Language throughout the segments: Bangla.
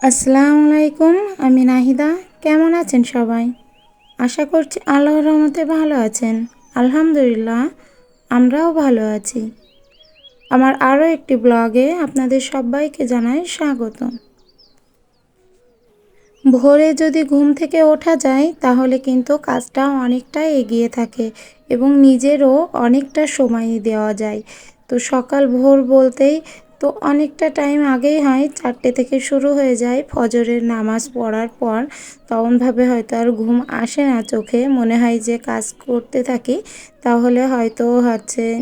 আসসালামু আলাইকুম। আমি নাহিদা। কেমন আছেন সবাই? আশা করছি আল্লাহর রহমতে ভালো আছেন। আলহামদুলিল্লাহ, আমরাও ভালো আছি। আমার আরও একটি ব্লগে আপনাদের সবাইকে জানাই স্বাগত। ভোরে যদি ঘুম থেকে ওঠা যায় তাহলে কিন্তু কাজটা অনেকটা এগিয়ে থাকে এবং নিজেরও অনেকটা সময় দেওয়া যায়। তো সকাল ভোর বলতেই তো অনেকটা টাইম আগেই হয়, 4টে থেকে শুরু হয়ে যায় ফজরের নামাজ পড়ার পর। তখনভাবে হয়তো আর ঘুম আসে না চোখে, মনে হয় যে কাজ করতে থাকি তাহলে হয়তো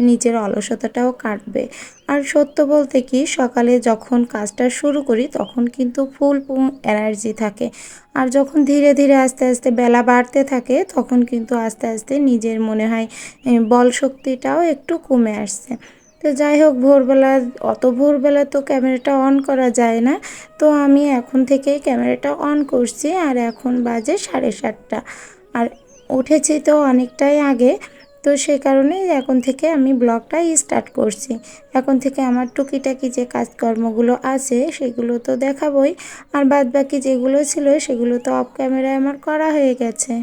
নিজের অলসতাটাও কাটবে। আর সত্য বলতে কি, সকালে যখন কাজটা শুরু করি তখন কিন্তু ফুল এনার্জি থাকে। আর যখন ধীরে ধীরে আস্তে আস্তে বেলা বাড়তে থাকে তখন কিন্তু আস্তে আস্তে নিজের মনে হয় বল শক্তিটাও একটু কমে আসছে। তো যাই হোক, ভোরবেলা অত ভোরবেলা তো ক্যামেরাটা অন করা যায় না, তো আমি এখন থেকেই ক্যামেরাটা অন করছি। আর এখন বাজে 7:30। আর উঠেছি তো অনেকটাই আগে, তো সে কারণে এখন থেকে আমি ব্লগটা স্টার্ট করছি। এখন থেকে আমার টুকিটাকি যে কাজকর্মগুলো আছে সেগুলো তো দেখাবই, আর বাদবাকি যেগুলো ছিল সেগুলো তো অফ ক্যামেরায় আমার করা হয়ে গেছে।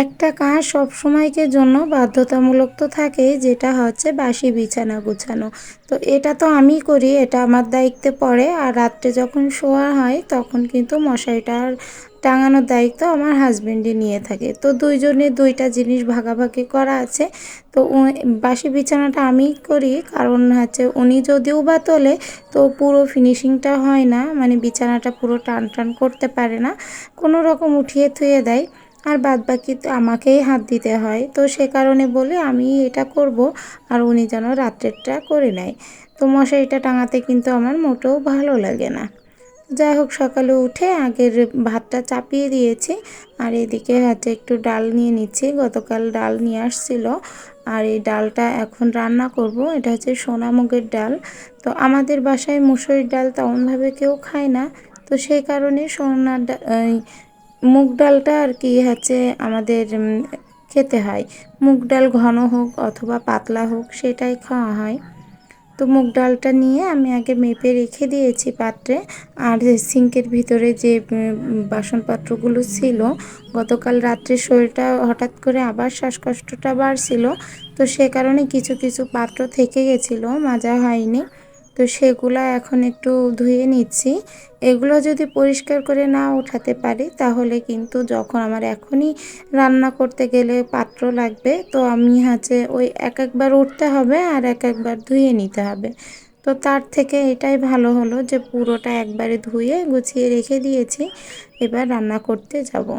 একটা কাজ সব সময়কের জন্য বাধ্যতামূলক তো থাকেই, যেটা হচ্ছে বাসি বিছানা গুছানো। তো এটা তো আমি করি, এটা আমার দায়িত্বে পড়ে। আর রাত্রে যখন শোয়া হয় তখন কিন্তু মশারিটা টাঙানোর দায়িত্ব আমার হাজবেন্ডই নিয়ে থাকে। তো দুইজনে দুইটা জিনিস ভাগাভাগি করা আছে। তো বাসি বিছানাটা আমি করি, কারণ উনি যদিও বা তোলে তো পুরো ফিনিশিংটা হয় না, মানে বিছানাটা পুরো টান টান করতে পারে না, কোনো রকম উঠিয়ে থুয়ে দেয়। আর বাদবাকি তো আমাকেই হাত দিতে হয়, তো সে কারণে বলে আমি এটা করব আর উনি যেন রাত্রেরটা করে নেয়। তো মশারিটা টাঙাতে কিন্তু আমার মোটেও ভালো লাগে না। যাই হোক, সকালে উঠে আগের ভাতটা চাপিয়ে দিয়েছি। আর এদিকে একটু ডাল নিয়ে নিচ্ছি, গতকাল ডাল নিয়ে আসছিল। আর এই ডালটা এখন রান্না করব। এটা হচ্ছে সোনা মুগের ডাল। তো আমাদের বাসায় মুসুরির ডাল তেমনভাবে কেউ খায় না, তো সেই কারণে মুগ ডালটা আর কি আমাদের খেতে হয়। মুগ ডাল ঘন হোক অথবা পাতলা হোক সেটাই খাওয়া হয়। তো মুগ ডালটা নিয়ে আমি আগে মেপে রেখে দিয়েছি পাত্রে। আর সিঙ্কের ভিতরে যে বাসনপত্রগুলো ছিল, গতকাল রাত্রে শরীরটা হঠাৎ করে আবার শ্বাসকষ্টটা বাড়ছিল, তো সে কারণে কিছু কিছু পাত্র থেকে গেছিলো, মাজা হয়নি। তো সেগুলো এখন একটু ধুয়ে নিচ্ছি। এগুলো যদি পরিষ্কার করে না উঠাতে পারি তাহলে কিন্তু যখন আমার এখনই রান্না করতে গেলে পাত্র লাগবে, তো আমি ওই এক একবার উঠতে হবে আর এক একবার ধুয়ে নিতে হবে। তো তার থেকে এটাই ভালো হলো যে পুরোটা একবারে ধুয়ে গুছিয়ে রেখে দিয়েছি, এবার রান্না করতে যাব।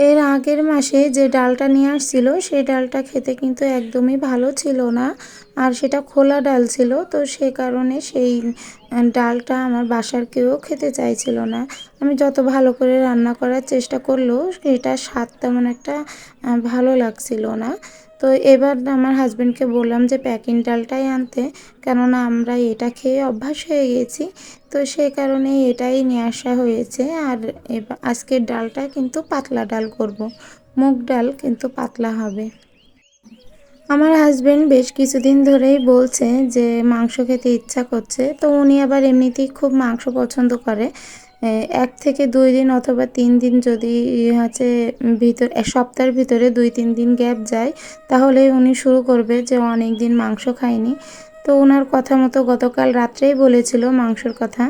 এর আগের মাসে যে ডালটা নিয়ে আসছিল সেই ডালটা খেতে কিন্তু একদমই ভালো ছিল না, আর সেটা খোলা ডাল ছিল। তো সে কারণে সেই ডালটা আমার বাসার কেউ খেতে চাইছিল না। আমি যত ভালো করে রান্না করার চেষ্টা করলেও সেটা স্বাদ তেমন একটা ভালো লাগছিল না। তো এবার আমার হাজব্যান্ডকে বললাম যে প্যাকিং ডালটাই আনতে, কেননা আমরা এটা খেয়ে অভ্যাস হয়ে গেছি। তো সে কারণে এটাই নিয়ে আসা হয়েছে। আর আজকের ডালটা কিন্তু পাতলা ডাল করব, মুগ ডাল কিন্তু পাতলা হবে। আমার হাজবেন্ড বেশ কিছুদিন ধরেই বলছে যে মাংস খেতে ইচ্ছা করছে। তো উনি আবার এমনিতেই খুব মাংস পছন্দ করে। 1 থেকে 2 দিন অথবা 3 দিন যদি এক সপ্তাহের ভিতরে 2-3 দিন গ্যাপ যায় তাহলে উনি শুরু করবে যে অনেক দিন মাংস খায়নি। তো ওনার কথা মতো গতকাল রাত্রেই বলেছিল মাংসর কথা,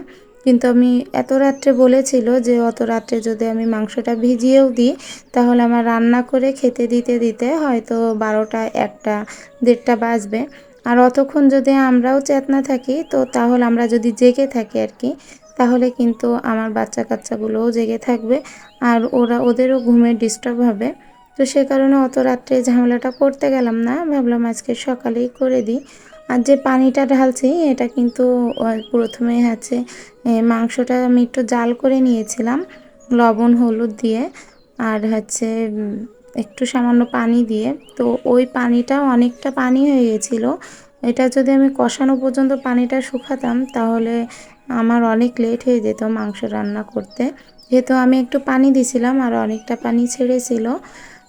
কিন্তু আমি এত রাত্রে বলেছিল যে অত রাত্রে যদি আমি মাংসটা ভিজিয়েও দিই তাহলে আমার রান্না করে খেতে দিতে দিতে হয়তো 12টা, 1টা, 1:30টা বাজবে। আর অতক্ষণ যদি আমরাও চেতনা থাকি, তো তাহলে আমরা যদি জেগে থাকি আর কি, তাহলে কিন্তু আমার বাচ্চা কাচ্চাগুলোও জেগে থাকবে আর ওদেরও ঘুমের ডিস্টার্ব হবে। তো সে কারণে অত রাত্রে ঝামেলাটা করতে গেলাম না, ভাবলাম আজকে সকালেই করে দিই। আর যে পানিটা ঢালছি এটা কিন্তু প্রথমে মাংসটা আমি একটু জাল করে নিয়েছিলাম লবণ হলুদ দিয়ে, আর একটু সামান্য পানি দিয়ে। তো ওই পানিটা অনেকটা পানি হয়ে গেছিলো। এটা যদি আমি কষানো পর্যন্ত পানিটা শুকাতাম তাহলে আমার অনেক লেট হয়ে যেত মাংস রান্না করতে। যেহেতু আমি একটু পানি দিছিলাম আর অনেকটা পানি ছেড়েছিল,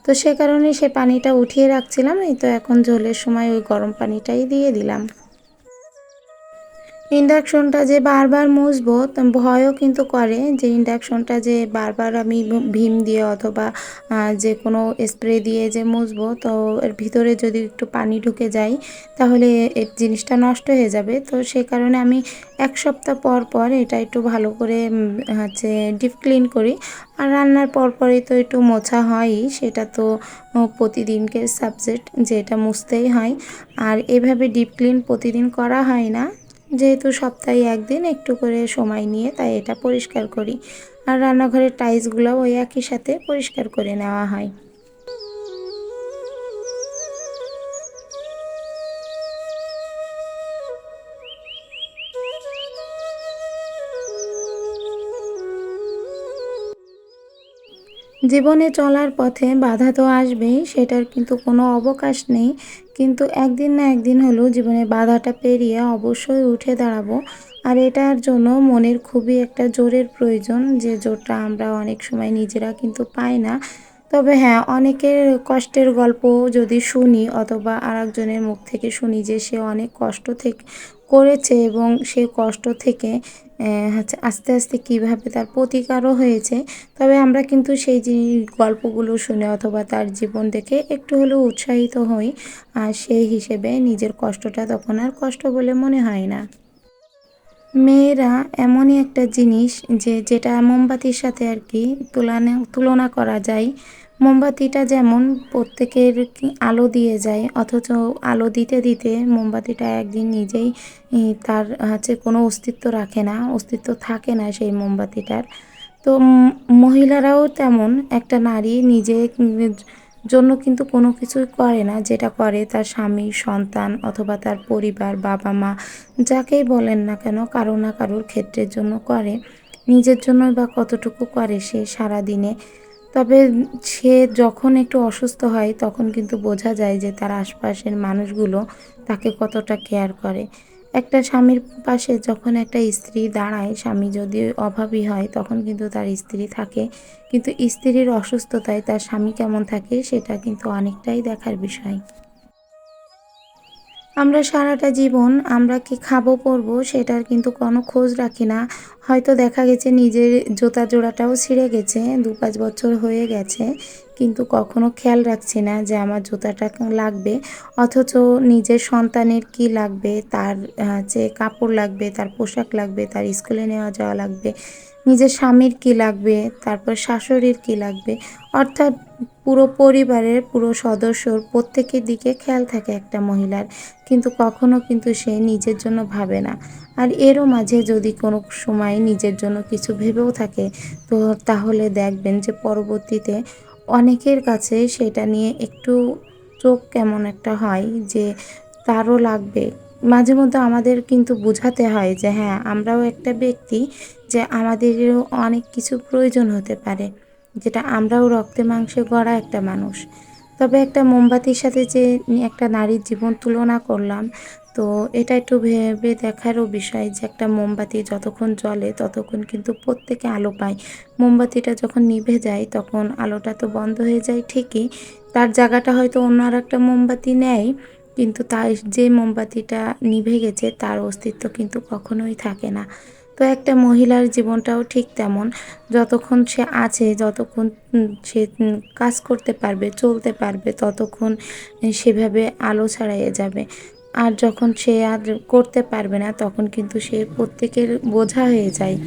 তো সে কারণে সে পানিটা উঠিয়ে রাখছিলাম। এই তো এখন ঝোলের সময় ওই গরম পানিটাই দিয়ে দিলাম। ইন্ডাকশনটা যে বারবার মুছবো ভয়ও কিন্তু করে, যে ইন্ডাকশনটা যে বারবার আমি ভীম দিয়ে অথবা যে কোনো স্প্রে দিয়ে যে মুছবো, তো এর ভিতরে যদি একটু পানি ঢুকে যায় তাহলে এই জিনিসটা নষ্ট হয়ে যাবে। তো সে কারণে আমি 1 সপ্তাহ পর পর এটা একটু ভালো করে হচ্ছে ডিপ ক্লিন করি। আর রান্নার পরপরই তো একটু মোছা হয়ই, সেটা তো প্রতিদিনকে সাবজেক্ট, যে এটা মুছতেই হয়। আর এভাবে ডিপ ক্লিন প্রতিদিন করা হয় না, যেহেতু সপ্তাহে একদিন একটু করে সময় নিয়ে তাই এটা পরিষ্কার করি। আর রান্নাঘরের টাইলসগুলোও ওই একই সাথে পরিষ্কার করে নেওয়া হয়। জীবনে চলার পথে বাধা তো আসবেই, সেটার কিন্তু কোনো অবকাশ নেই। কিন্তু একদিন না একদিন হলেও জীবনে বাধাটা পেরিয়ে অবশ্যই উঠে দাঁড়াবো। আর এটার জন্য মনের খুবই একটা জোরের প্রয়োজন, যে জোরটা আমরা অনেক সময় নিজেরা কিন্তু পাই না। তবে হ্যাঁ, অনেকের কষ্টের গল্প যদি শুনি অথবা আরেকজনের মুখ থেকে শুনি যে সে অনেক কষ্ট থেকে করেছে এবং সেই কষ্ট থেকে হচ্ছে আস্তে আস্তে কীভাবে তার প্রতিকারও হয়েছে, তবে আমরা কিন্তু সেই যে গল্পগুলো শুনে অথবা তার জীবন দেখে একটু হলেও উৎসাহিত হই। আর সেই হিসেবে নিজের কষ্টটা তখন আর কষ্ট বলে মনে হয় না। মেয়েরা এমনই একটা জিনিস যে যেটা মোমবাতির সাথে আর কি তুলনা করা যায়। মোমবাতিটা যেমন প্রত্যেকের আলো দিয়ে যায়, অথচ আলো দিতে দিতে মোমবাতিটা একদিন নিজেই তার হচ্ছে কোনো অস্তিত্ব রাখে না, অস্তিত্ব থাকে না সেই মোমবাতিটার। তো মহিলারাও তেমন, একটা নারী নিজে জন্য কিন্তু কোনো কিছুই করে না, যেটা করে তার স্বামী, সন্তান অথবা তার পরিবার, বাবা মা যাকেই বলেন না কেন, কারো না কারোর ক্ষেত্রের জন্য করে। নিজের জন্যই বা কতটুকু করে সে সারাদিনে। তবে সে যখন একটু অসুস্থ হয় তখন কিন্তু বোঝা যায় যে তার আশপাশের মানুষগুলো তাকে কতটা কেয়ার করে। একটা স্বামীর পাশে যখন একটা স্ত্রী দাঁড়ায়, স্বামী যদি অভাবী হয় তখন কিন্তু তার স্ত্রী থাকে, কিন্তু স্ত্রীর অসুস্থতায় তার স্বামী কেমন থাকে সেটা কিন্তু অনেকটাই দেখার বিষয়। আমরা সারাটা জীবন আমরা কি খাবো পরবো সেটার কিন্তু কোনো খোঁজ রাখি না। হয়তো দেখা গেছে নিজের জুতা জোড়াটাও ছিঁড়ে গেছে, 2-5 বছর হয়ে গেছে, কিন্তু কখনো খেয়াল রাখছি না যে আমার জুতাটা লাগবে। অথচ নিজের সন্তানের কি লাগবে, তার যে কাপড় লাগবে, তার পোশাক লাগবে, তার স্কুলে নেওয়া যাওয়া লাগবে, নিজের স্বামীর কি লাগবে, তারপর শাশুড়ির কি লাগবে, অর্থাৎ পুরো পরিবারের পুরো সদস্যর প্রত্যেকের দিকে খেয়াল থাকে একটা মহিলার, কিন্তু কখনো কিন্তু সে নিজের জন্য ভাবে না। আর এরও মাঝে যদি কোনো সময় নিজের জন্য কিছু ভেবেও থাকে, তো তাহলে দেখবেন যে পরবর্তীতে অনেকের কাছে সেটা নিয়ে একটু চোখ কেমন একটা হয়, যে তারও লাগবে। মাঝে মধ্যে আমাদের কিন্তু বোঝাতে হয় যে হ্যাঁ, আমরাও একটা ব্যক্তি, যে আমাদেরও অনেক কিছু প্রয়োজন হতে পারে, যেটা আমরাও রক্তে মাংসে গড়া একটা মানুষ। তবে একটা মোমবাতির সাথে যে একটা নারীর জীবন তুলনা করলাম, তো এটা একটু ভেবে দেখারও বিষয় যে একটা মোমবাতি যতক্ষণ জ্বলে ততক্ষণ কিন্তু প্রত্যেকে আলো পায়। মোমবাতিটা যখন নিভে যায় তখন আলোটা তো বন্ধ হয়ে যায় ঠিকই, তার জায়গাটা হয়তো অন্য আর একটা মোমবাতি নেয়, কিন্তু তার যে মোমবাতিটা নিভে গেছে তার অস্তিত্ব কিন্তু কখনোই থাকে না। তো একটা মহিলার জীবনটাও ঠিক তেমন, যতক্ষণ সে আছে, যতক্ষণ সে কাজ করতে পারবে, চলতে পারবে, ততক্ষণ সেভাবে আলো ছড়াইয়ে যাবে। আর যখন সে আর করতে পারবে না তখন কিন্তু সে প্রত্যেকের বোঝা হয়ে যায়।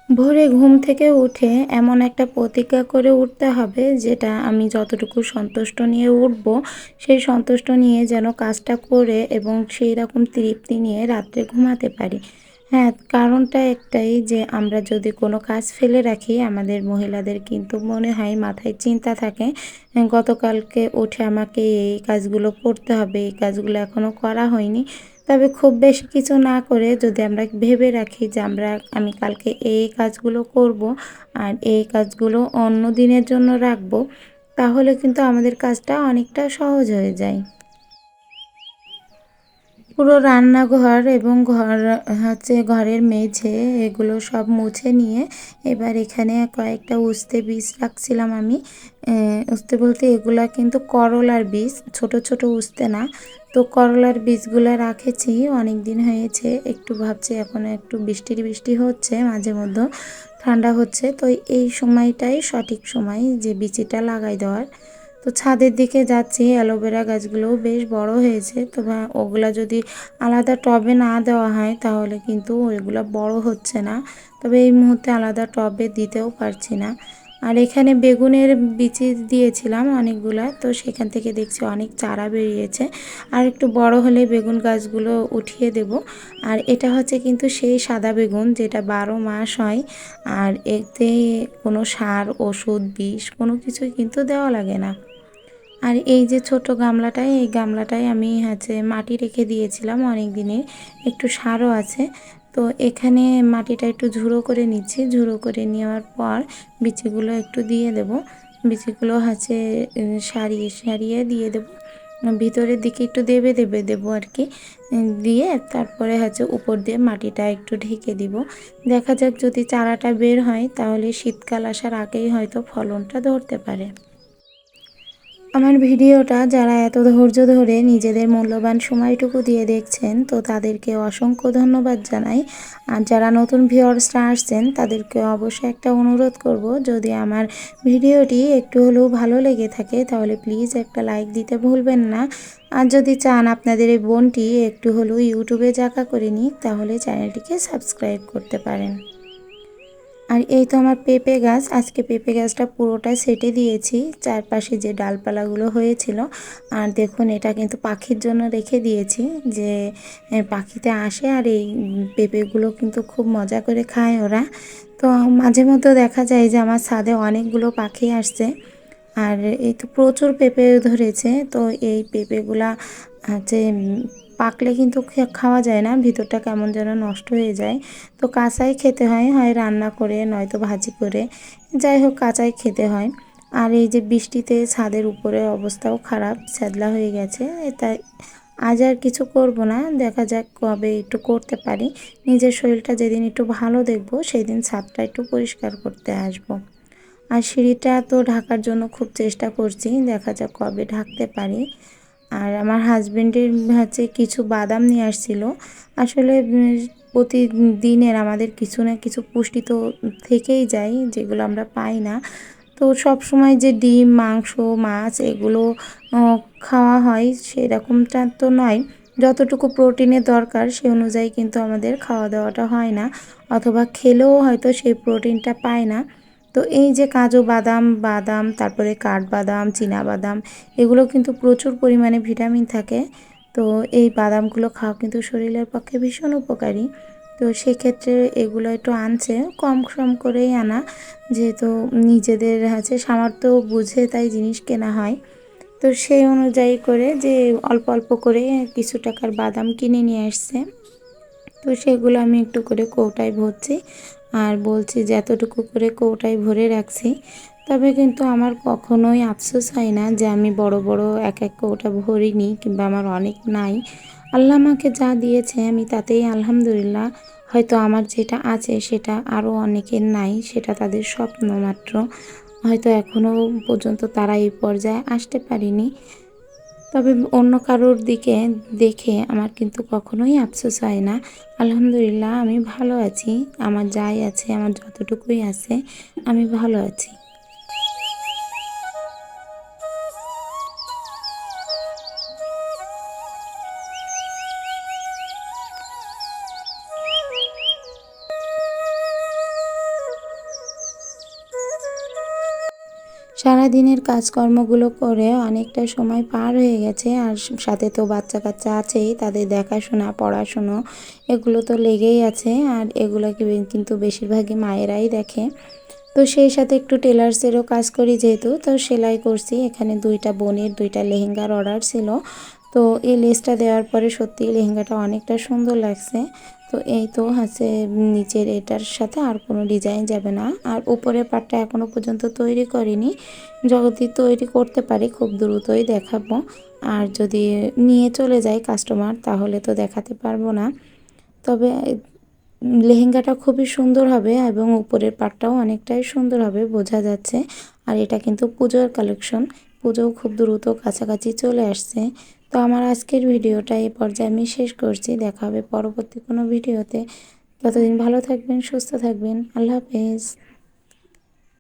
ভোরে ঘুম থেকে উঠে এমন একটা প্রতিজ্ঞা করে উঠতে হবে, যেটা আমি যতটুকু সন্তুষ্ট নিয়ে উঠবো, সেই সন্তুষ্ট নিয়ে যেন কাজটা করে এবং সেই রকম তৃপ্তি নিয়ে রাত্রে ঘুমাতে পারি। হ্যাঁ, কারণটা একটাই, যে আমরা যদি কোনো কাজ ফেলে রাখি, আমাদের মহিলাদের কিন্তু মনে হয় মাথায় চিন্তা থাকে, গতকালকে উঠে আমাকে এই কাজগুলো করতে হবে, এই কাজগুলো এখনও করা হয়নি। তবে খুব বেশি কিছু না করে যদি আমরা ভেবে রাখি যে আমি কালকে এই কাজগুলো করব আর এই কাজগুলো অন্য দিনের জন্য রাখবো, তাহলে কিন্তু আমাদের কাজটা অনেকটা সহজ হয়ে যায়। পুরো রান্নাঘর এবং ঘরের মেঝে এগুলো সব মুছে নিয়ে এবার এখানে কয়েকটা উস্তে বীজ রাখছিলাম আমি। উস্তে বলতে এগুলা কিন্তু করলার বীজ, ছোট ছোট উস্তে না। তো করলার বীজগুলো রাখেছি অনেক দিন হয়েছে, একটু ভাবছি এখন একটু বৃষ্টি হচ্ছে, মাঝে মধ্যে ঠান্ডা হচ্ছে, তো এই সময়টাই সঠিক সময় যে বীজটা লাগাই দেওয়ার। তো ছাদের দিকে যাচ্ছি, অ্যালোভেরা গাছগুলোও বেশ বড় হয়েছে, তো ওগুলা যদি আলাদা টবে না দেওয়া হয় তাহলে কিন্তু ওইগুলো বড় হচ্ছে না। তবে এই মুহূর্তে আলাদা টবে দিতেও পারছি না। আর এখানে বেগুনের বিচি দিয়েছিলাম অনেকগুলা, তো সেখান থেকে দেখছি অনেক চারা বেরিয়েছে। আর একটু বড় হলে বেগুন গাছগুলো উঠিয়ে দেব। আর এটা হচ্ছে কিন্তু সেই সাদা বেগুন যেটা 12 মাস হয়, আর এতে কোনো সার ওষুধ বিষ কোনো কিছুই কিন্তু দেওয়া লাগে না। আর এই যে ছোট গামলাটায়, এই গামলাটায় আমি মাটি রেখে দিয়েছিলাম অনেক দিনের, একটু সারও আছে। তো এখানে মাটিটা একটু ঝুড়ো করে নিচ্ছি, ঝুড়ো করে নেওয়ার পর বিচিগুলো একটু দিয়ে দেব। বিচিগুলো সারিয়ে সারিয়ে দিয়ে দেব, ভিতরের দিকে একটু দেবো আর কি। দিয়ে তারপরে উপর দিয়ে মাটিটা একটু ঢেকে দিব। দেখা যাক যদি চারাটা বের হয় তাহলে শীতকাল আসার আগেই হয়তো ফলনটা ধরতে পারে। আমার ভিডিওটা যারা এত ধৈর্য ধরে নিজেদের মূল্যবান সময়টুকু দিয়ে দেখছেন, তো তাদেরকে অসংখ্য ধন্যবাদ জানাই। আর যারা নতুন ভিউয়ার্সরা আসছেন তাদেরকে অবশ্যই একটা অনুরোধ করব, যদি আমার ভিডিওটি একটু হলেও ভালো লেগে থাকে তাহলে প্লিজ একটা লাইক দিতে ভুলবেন না। আর যদি চান আপনাদের এই বোনটি একটু হলেও ইউটিউবে জায়গা করে নিক, তাহলে চ্যানেলটিকে সাবস্ক্রাইব করতে পারেন। আর এই তো আমার পেঁপে গাছ, আজকে পেঁপে গাছটা পুরোটা সেটে দিয়েছি, চারপাশে যে ডালপালাগুলো হয়েছিল। আর দেখুন এটা কিন্তু পাখির জন্য রেখে দিয়েছি, যে পাখিতে আসে আর এই পেঁপেগুলো কিন্তু খুব মজা করে খায় ওরা। তো মাঝে মধ্যে দেখা যায় যে আমার ছাদে অনেকগুলো পাখি আসছে। আর এই তো প্রচুর পেঁপে ধরেছে, তো এই পেঁপেগুলা পাকলে কিন্তু খাওয়া যায় না, ভিতরটা কেমন যেন নষ্ট হয়ে যায়। তো কাঁচাই খেতে হয়, হয় রান্না করে নয়তো ভাজি করে, যাই হোক কাঁচাই খেতে হয়। আর এই যে বৃষ্টিতে ছাদের উপরে অবস্থাও খারাপ, ছ্যাদলা হয়ে গেছে, তাই আজ আর কিছু করব না, দেখা যাক কবে একটু করতে পারি। নিজের শরীরটা যেদিন একটু ভালো দেখব সেই দিন ছাদটা একটু পরিষ্কার করতে আসব। আর সিঁড়িটা তো ঢাকার জন্য খুব চেষ্টা করছি, দেখা যাক কবে ঢাকতে পারি। আর আমার হাজবেন্ডের কিছু বাদাম নিয়ে আসছিল। আসলে প্রতিদিনের আমাদের কিছু না কিছু পুষ্টি তো থেকেই যায়, যেগুলো আমরা পাই না। তো সব সময় যে ডিম মাংস মাছ এগুলো খাওয়া হয় সেরকমটা তো নয়। যতটুকু প্রোটিনের দরকার সে অনুযায়ী কিন্তু আমাদের খাওয়া দাওয়াটা হয় না, অথবা খেলেও হয়তো সেই প্রোটিনটা পায় না। তো এই যে কাজু বাদাম তারপরে কাঠবাদাম বাদাম এগুলো কিন্তু প্রচুর পরিমাণে ভিটামিন থাকে। তো এই বাদামগুলো খাওয়া কিন্তু শরীরের পক্ষে ভীষণ উপকারী। তো সেক্ষেত্রে এগুলো একটু আনছে, কম সম করেই আনা, যেহেতু নিজেদের সামর্থ্য বুঝে তাই জিনিস কেনা হয়। তো সেই অনুযায়ী করে যে অল্প অল্প করে কিছু টাকার বাদাম কিনে নিয়ে আসছে। তো সেগুলো আমি একটু করে কৌটায় ভরছি, আর বলছি যে এতটুকু করে কৌটায় ভরে রাখছি। তবে কিন্তু আমার কখনোই আফসোস হয় না যে আমি বড় বড় এক এক কৌটা ভরিনি, কিংবা আমার অনেক নাই। আল্লাহ আমাকে যা দিয়েছে আমি তাতেই আলহামদুলিল্লাহ। হয়তো আমার যেটা আছে সেটা আরও অনেকের নাই, সেটা তাদের স্বপ্ন মাত্র, হয়তো এখনও পর্যন্ত তারা এই পর্যায়ে আসতে পারেনি। তবে অন্য কারোর দিকে দেখে আমার কিন্তু কখনোই আফসোস হয় না। আলহামদুলিল্লাহ আমি ভালো আছি, আমার যাই আছে আমার যতটুকুই আছে আমি ভালো আছি। সারাদিনের কাজকর্মগুলো করে অনেকটা সময় পার হয়ে গেছে, আর সাথে তো বাচ্চা কাচ্চা আছেই, তাদের দেখাশোনা পড়াশুনো এগুলো তো লেগেই আছে, আর এগুলোকে কিন্তু বেশিরভাগই মায়েরাই দেখে। তো সেই সাথে একটু টেলার্সেরও কাজ করি যেহেতু, তো সেলাই করছি। এখানে দুইটা বোনের দুইটা লেহেঙ্গার অর্ডার ছিল, তো এই লেসটা দেওয়ার পরে সত্যি লেহেঙ্গাটা অনেকটা সুন্দর লাগছে। তো এই তো হচ্ছে নিচের এটার সাথে আর কোনো ডিজাইন যাবে না। আর উপরের পাটটা এখনও পর্যন্ত তৈরি করিনি, যদি তৈরি করতে পারি খুব দ্রুতই দেখাবো। আর যদি নিয়ে চলে যায় কাস্টমার তাহলে তো দেখাতে পারবো না। তবে লেহেঙ্গাটা খুবই সুন্দর হবে এবং উপরের পাটটাও অনেকটাই সুন্দর হবে, বোঝা যাচ্ছে। আর এটা কিন্তু পুজোর কালেকশন, পুজোও খুব দ্রুত কাছাকাছি চলে আসছে। তো আমার আজকের ভিডিওটা এই পর্যায়ে আমি শেষ করছি। দেখা হবে পরবর্তী কোনো ভিডিওতে। ততদিন ভালো থাকবেন, সুস্থ থাকবেন। আল্লাহ হাফেজ।